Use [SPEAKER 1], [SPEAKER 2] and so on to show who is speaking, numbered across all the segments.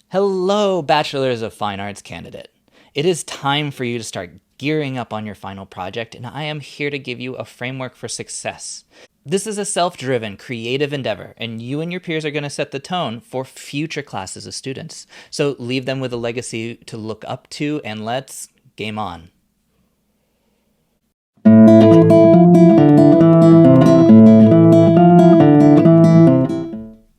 [SPEAKER 1] Hello, Bachelors of Fine Arts candidate. It is time for you to start gearing up on your final project, and I am here to give you a framework for success. This is a self-driven, creative endeavor, and you and your peers are going to set the tone for future classes of students. So leave them with a legacy to look up to, and let's game on.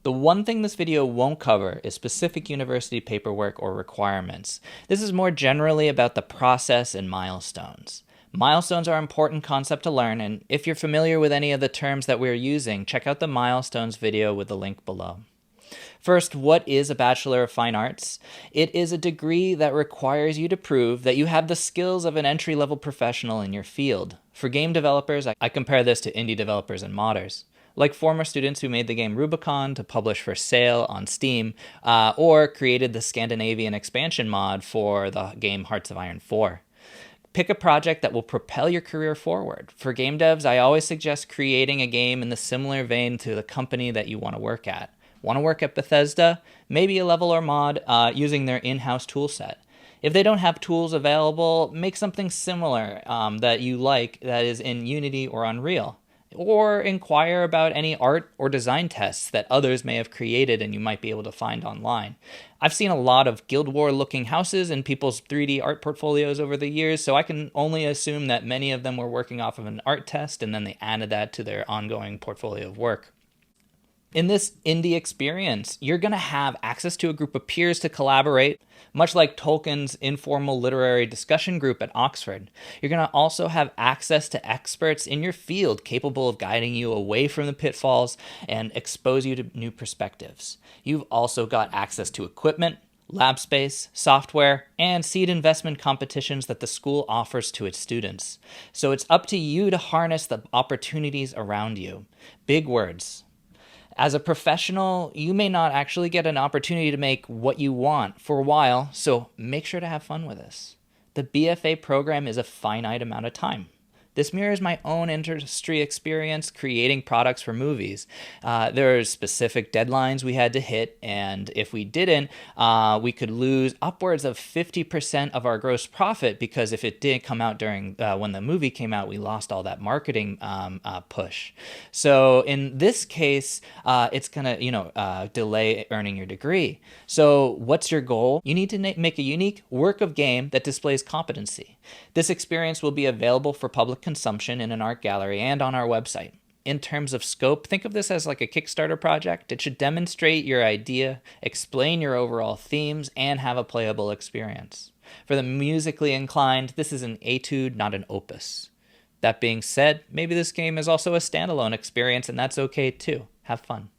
[SPEAKER 1] The one thing this video won't cover is specific university paperwork or requirements. This is more generally about the process and milestones. Milestones are an important concept to learn, and if you're familiar with any of the terms that we're using, check out the milestones video with the link below. First, what is a Bachelor of Fine Arts? It is a degree that requires you to prove that you have the skills of an entry-level professional in your field. For game developers, I compare this to indie developers and modders, like former students who made the game Rubicon to publish for sale on Steam, or created the Scandinavian expansion mod for the game Hearts of Iron 4. Pick a project that will propel your career forward. For game devs, I always suggest creating a game in the similar vein to the company that you want to work at. Want to work at Bethesda? Maybe a level or mod using their in-house tool set. If they don't have tools available, make something similar that you like that is in Unity or Unreal. Or inquire about any art or design tests that others may have created and you might be able to find online. I've seen a lot of Guild War looking houses in people's 3D art portfolios over the years, so I can only assume that many of them were working off of an art test and then they added that to their ongoing portfolio of work. In this indie experience, you're going to have access to a group of peers to collaborate, much like Tolkien's informal literary discussion group at Oxford. You're going to also have access to experts in your field capable of guiding you away from the pitfalls and expose you to new perspectives. You've also got access to equipment, lab space, software, and seed investment competitions that the school offers to its students. So it's up to you to harness the opportunities around you. Big words. As a professional, you may not actually get an opportunity to make what you want for a while, so make sure to have fun with this. The BFA program is a finite amount of time. This mirrors my own industry experience creating products for movies. There are specific deadlines we had to hit, and if we didn't, we could lose upwards of 50% of our gross profit, because if it didn't come out during when the movie came out, we lost all that marketing push. So in this case, it's gonna delay earning your degree. So what's your goal? You need to make a unique work of game that displays competency. This experience will be available for public consumption in an art gallery and on our website. In terms of scope, think of this as like a Kickstarter project. It should demonstrate your idea, explain your overall themes, and have a playable experience. For the musically inclined, this is an etude, not an opus. That being said, maybe this game is also a standalone experience, and that's okay too. Have fun.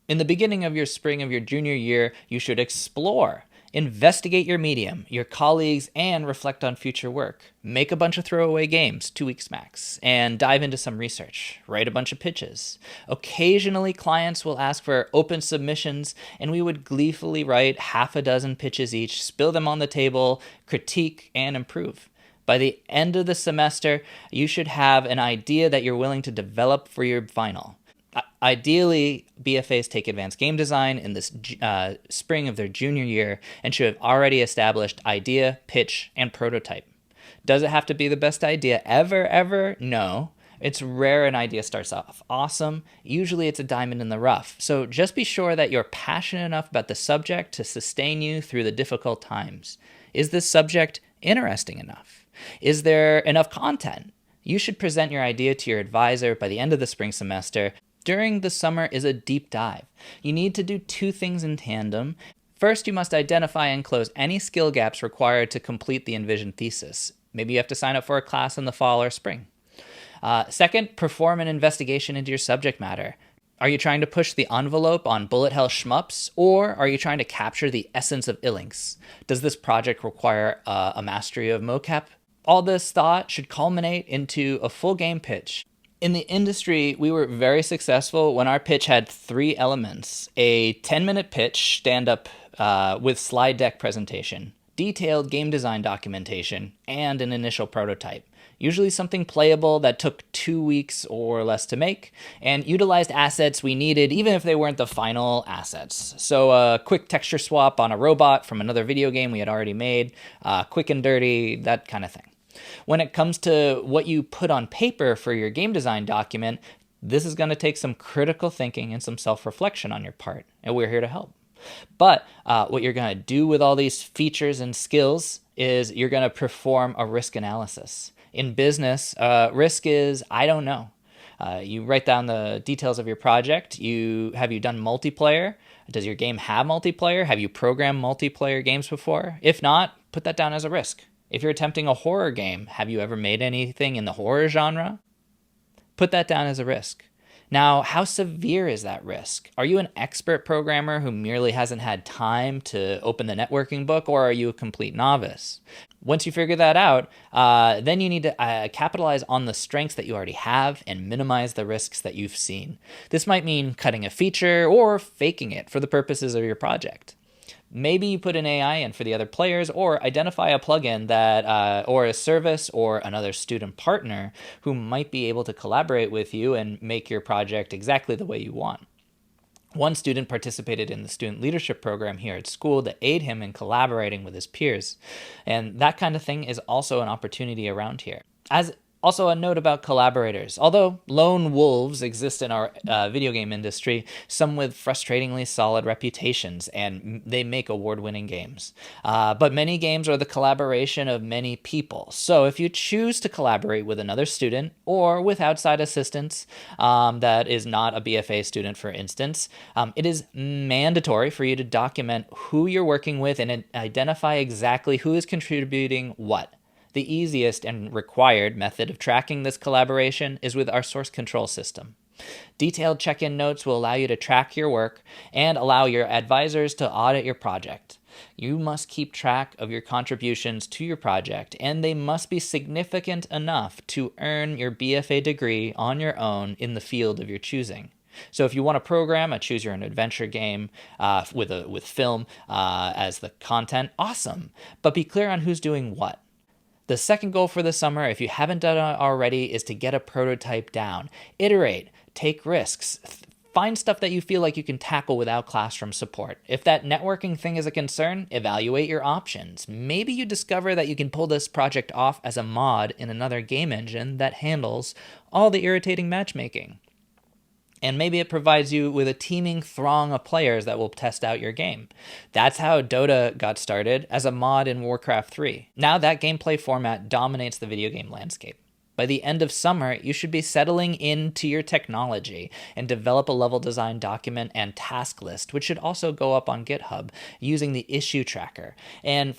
[SPEAKER 1] In the beginning of your spring of your junior year, you should explore. Investigate your medium, your colleagues, and reflect on future work. Make a bunch of throwaway games, 2 weeks max, and dive into some research. Write a bunch of pitches. Occasionally, clients will ask for open submissions, and we would gleefully write half a dozen pitches each, spill them on the table, critique, and improve. By the end of the semester, you should have an idea that you're willing to develop for your final. Ideally, BFAs take advanced game design in this spring of their junior year and should have already established idea, pitch, and prototype. Does it have to be the best idea ever? No. It's rare an idea starts off awesome. Usually it's a diamond in the rough. So just be sure that you're passionate enough about the subject to sustain you through the difficult times. Is this subject interesting enough? Is there enough content? You should present your idea to your advisor by the end of the spring semester. During the summer is a deep dive. You need to do 2 things in tandem. First, you must identify and close any skill gaps required to complete the envisioned thesis. Maybe you have to sign up for a class in the fall or spring. Second, perform an investigation into your subject matter. Are you trying to push the envelope on bullet hell shmups, or are you trying to capture the essence of Ilinks? Does this project require a mastery of mocap? All this thought should culminate into a full game pitch. In the industry, we were very successful when our pitch had 3 elements: a 10-minute pitch, stand-up with slide deck presentation, detailed game design documentation, and an initial prototype. usually something playable that took 2 weeks or less to make, and utilized assets we needed even if they weren't the final assets. So a quick texture swap on a robot from another video game we had already made, quick and dirty, that kind of thing. When it comes to what you put on paper for your game design document, this is going to take some critical thinking and some self-reflection on your part, and we're here to help. But what you're going to do with all these features and skills is you're going to perform a risk analysis. In business, risk is, I don't know. You write down the details of your project. Have you done multiplayer? Does your game have multiplayer? Have you programmed multiplayer games before? If not, put that down as a risk. If you're attempting a horror game, have you ever made anything in the horror genre? Put that down as a risk. Now, how severe is that risk? Are you an expert programmer who merely hasn't had time to open the networking book, or are you a complete novice? Once you figure that out, then you need to capitalize on the strengths that you already have and minimize the risks that you've seen. This might mean cutting a feature or faking it for the purposes of your project. Maybe you put an AI in for the other players, or identify a plugin that, or a service or another student partner who might be able to collaborate with you and make your project exactly the way you want. One student participated in the student leadership program here at school to aid him in collaborating with his peers. And that kind of thing is also an opportunity around here. Also, a note about collaborators. Although lone wolves exist in our video game industry, some with frustratingly solid reputations, and they make award-winning games. But many games are the collaboration of many people. So if you choose to collaborate with another student or with outside assistance that is not a BFA student, for instance, it is mandatory for you to document who you're working with and identify exactly who is contributing what. The easiest and required method of tracking this collaboration is with our source control system. Detailed check-in notes will allow you to track your work and allow your advisors to audit your project. You must keep track of your contributions to your project, and they must be significant enough to earn your BFA degree on your own in the field of your choosing. So if you want to program a choose your own adventure game with film as the content, awesome. But be clear on who's doing what. The second goal for the summer, if you haven't done it already, is to get a prototype down. Iterate, take risks, find stuff that you feel like you can tackle without classroom support. If that networking thing is a concern, evaluate your options. Maybe you discover that you can pull this project off as a mod in another game engine that handles all the irritating matchmaking. And maybe it provides you with a teeming throng of players that will test out your game. That's how Dota got started, as a mod in Warcraft 3. Now that gameplay format dominates the video game landscape. By the end of summer, you should be settling into your technology and develop a level design document and task list, which should also go up on GitHub using the issue tracker. And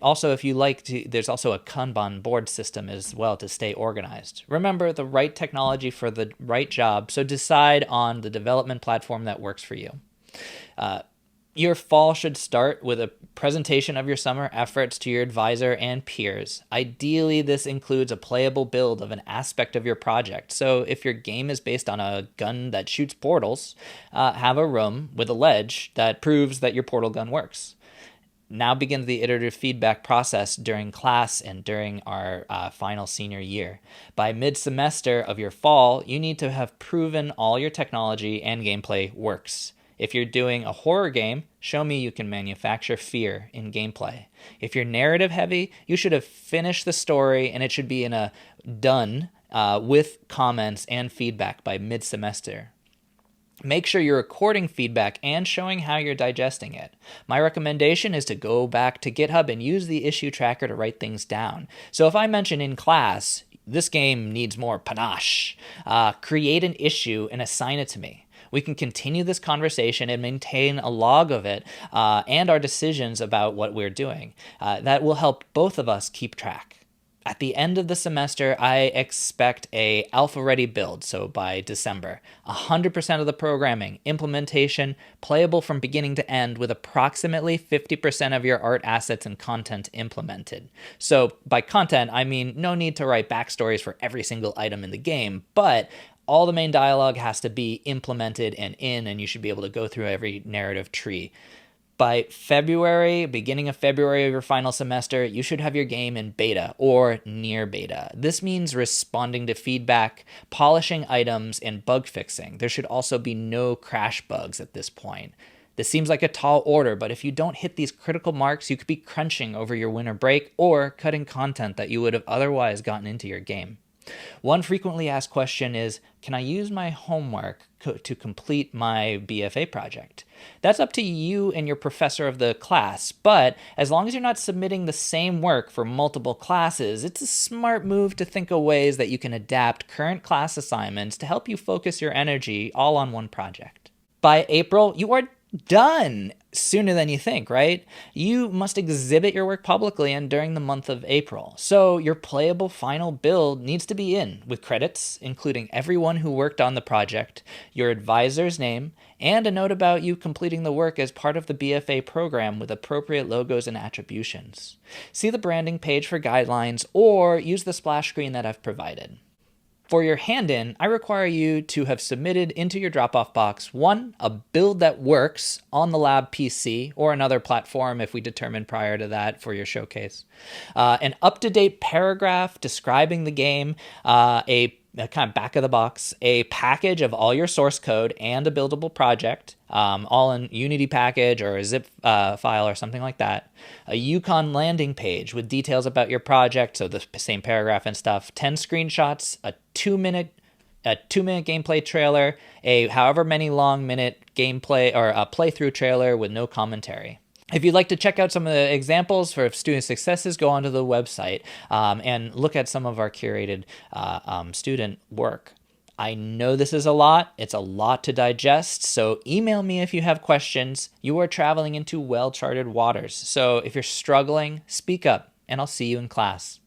[SPEAKER 1] also, if you like to, there's also a Kanban board system as well to stay organized. Remember, the right technology for the right job, so decide on the development platform that works for you. Your fall should start with a presentation of your summer efforts to your advisor and peers. Ideally, this includes a playable build of an aspect of your project. So if your game is based on a gun that shoots portals, have a room with a ledge that proves that your portal gun works. Now begins the iterative feedback process during class and during our final senior year. By mid-semester of your fall, you need to have proven all your technology and gameplay works. If you're doing a horror game, show me you can manufacture fear in gameplay. If you're narrative heavy, you should have finished the story and it should be in a done with comments and feedback by mid-semester. Make sure you're recording feedback and showing how you're digesting it. My recommendation is to go back to GitHub and use the issue tracker to write things down. So if I mention in class, this game needs more panache, create an issue and assign it to me. We can continue this conversation and maintain a log of it and our decisions about what we're doing. That will help both of us keep track. At the end of the semester, I expect a alpha-ready build, so by December. 100% of the programming, implementation, playable from beginning to end with approximately 50% of your art assets and content implemented. So by content, I mean no need to write backstories for every single item in the game, but all the main dialogue has to be implemented and you should be able to go through every narrative tree. By February, beginning of February of your final semester, you should have your game in beta or near beta. This means responding to feedback, polishing items, and bug fixing. There should also be no crash bugs at this point. This seems like a tall order, but if you don't hit these critical marks, you could be crunching over your winter break or cutting content that you would have otherwise gotten into your game. One frequently asked question is, can I use my homework to complete my BFA project? That's up to you and your professor of the class, but as long as you're not submitting the same work for multiple classes, it's a smart move to think of ways that you can adapt current class assignments to help you focus your energy all on one project. By April, you are done sooner than you think, right? You must exhibit your work publicly and during the month of April. So your playable final build needs to be in with credits, including everyone who worked on the project, your advisor's name, and a note about you completing the work as part of the BFA program with appropriate logos and attributions. See the branding page for guidelines or use the splash screen that I've provided. For your hand-in, I require you to have submitted into your drop-off box, 1, a build that works on the lab PC or another platform if we determine prior to that for your showcase, an up-to-date paragraph describing the game, a kind of back of the box, a package of all your source code and a buildable project, all in Unity package or a zip file or something like that, a Yukon landing page with details about your project, so the same paragraph and stuff, 10 screenshots, a 2-minute gameplay trailer, a however many long minute gameplay or a playthrough trailer with no commentary. If you'd like to check out some of the examples for student successes, go onto the website and look at some of our curated student work. I know this is a lot. It's a lot to digest, so email me if you have questions. You are traveling into well-charted waters, so if you're struggling, speak up, and I'll see you in class.